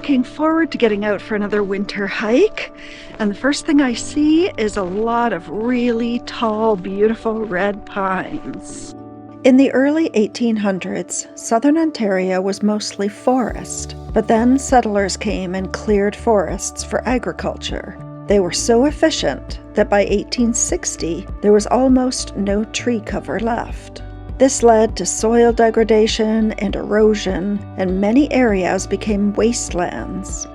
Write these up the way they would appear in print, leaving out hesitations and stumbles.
looking forward to getting out for another winter hike, and the first thing I see is a lot of really tall, beautiful red pines. In the early 1800s, southern Ontario was mostly forest, but then settlers came and cleared forests for agriculture. They were so efficient that by 1860, there was almost no tree cover left. This led to soil degradation and erosion, and many areas became wastelands.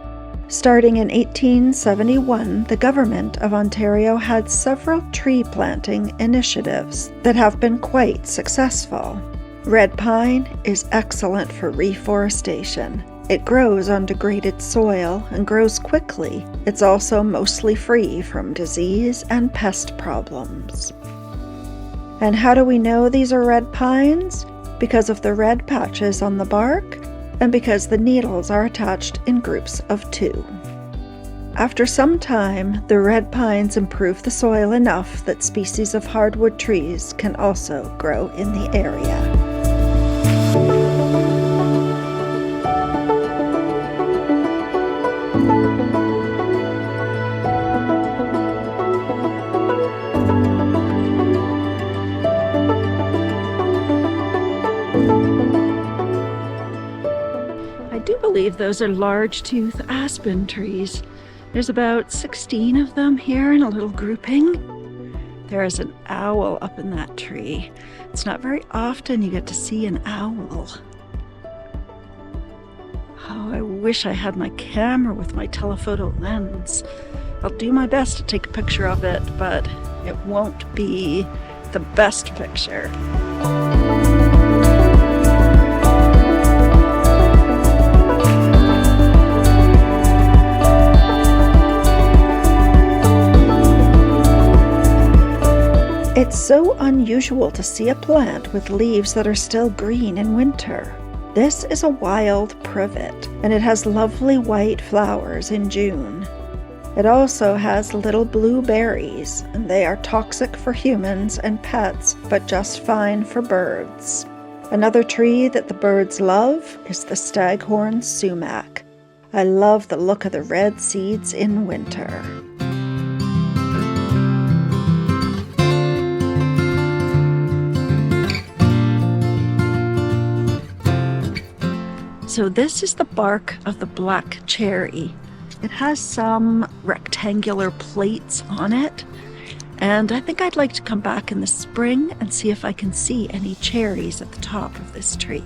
Starting in 1871, the government of Ontario had several tree planting initiatives that have been quite successful. Red pine is excellent for reforestation. It grows on degraded soil and grows quickly. It's also mostly free from disease and pest problems. And how do we know these are red pines? Because of the red patches on the bark and because the needles are attached in groups of 2. After some time, the red pines improve the soil enough that species of hardwood trees can also grow in the area. I do believe those are large-tooth aspen trees. There's about 16 of them here in a little grouping. There is an owl up in that tree. It's not very often you get to see an owl. Oh, I wish I had my camera with my telephoto lens. I'll do my best to take a picture of it, but it won't be the best picture. It's so unusual to see a plant with leaves that are still green in winter. This is a wild privet, and it has lovely white flowers in June. It also has little blue berries, and they are toxic for humans and pets, but just fine for birds. Another tree that the birds love is the staghorn sumac. I love the look of the red seeds in winter. So this is the bark of the black cherry. It has some rectangular plates on it, and I think I'd like to come back in the spring and see if I can see any cherries at the top of this tree.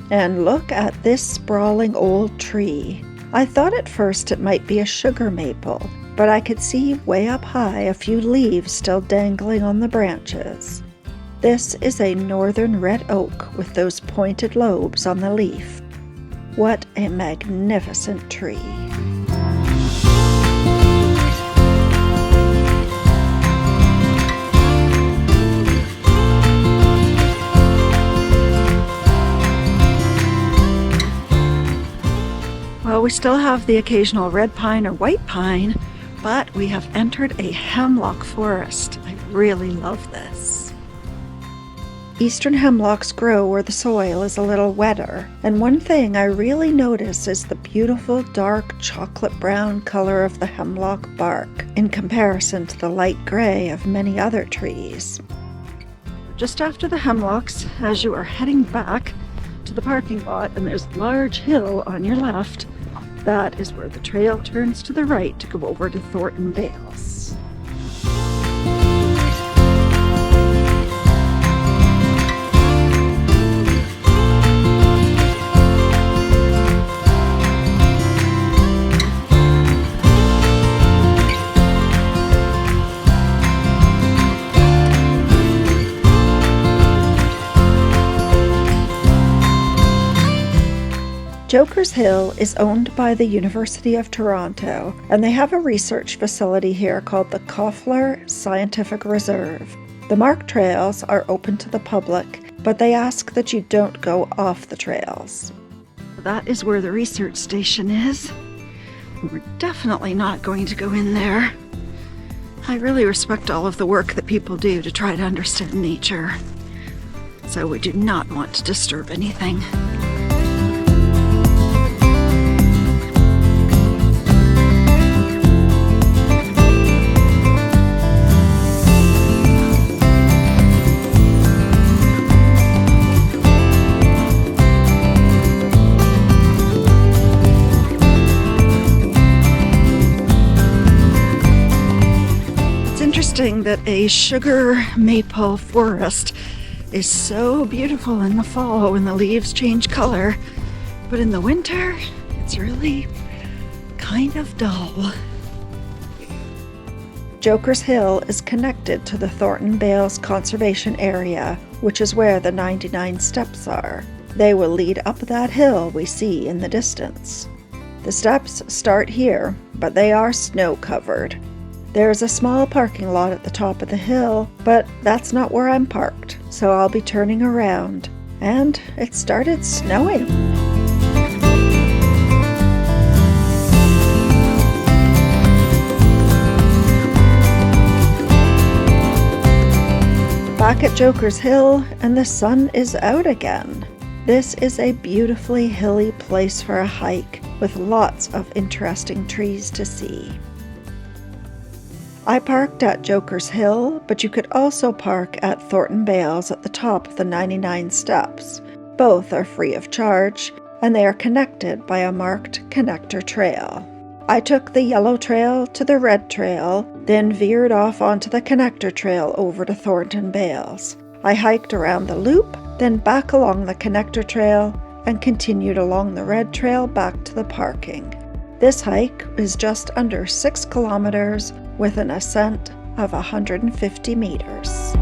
And look at this sprawling old tree. I thought at first it might be a sugar maple, but I could see way up high a few leaves still dangling on the branches. This is a northern red oak with those pointed lobes on the leaf. What a magnificent tree. Well, we still have the occasional red pine or white pine, but we have entered a hemlock forest. I really love this. Eastern hemlocks grow where the soil is a little wetter, and one thing I really notice is the beautiful dark chocolate brown color of the hemlock bark in comparison to the light gray of many other trees. Just after the hemlocks, as you are heading back to the parking lot, and there's a large hill on your left, that is where the trail turns to the right to go over to Thornton Bales. Joker's Hill is owned by the University of Toronto, and they have a research facility here called the Koffler Scientific Reserve. The marked trails are open to the public, but they ask that you don't go off the trails. That is where the research station is. We're definitely not going to go in there. I really respect all of the work that people do to try to understand nature, so we do not want to disturb anything. interesting that a sugar maple forest is so beautiful in the fall when the leaves change color, but in the winter, it's really kind of dull. Joker's Hill is connected to the Thornton Bales Conservation Area, which is where the 99 steps are. They will lead up that hill we see in the distance. The steps start here, but they are snow-covered. There's a small parking lot at the top of the hill, but that's not where I'm parked, so I'll be turning around. And it started snowing. Back at Joker's Hill, and the sun is out again. This is a beautifully hilly place for a hike with lots of interesting trees to see. I parked at Joker's Hill, but you could also park at Thornton Bales at the top of the 99 steps. Both are free of charge, and they are connected by a marked connector trail. I took the yellow trail to the red trail, then veered off onto the connector trail over to Thornton Bales. I hiked around the loop, then back along the connector trail, and continued along the red trail back to the parking. This hike is just under 6 kilometers with an ascent of 150 meters.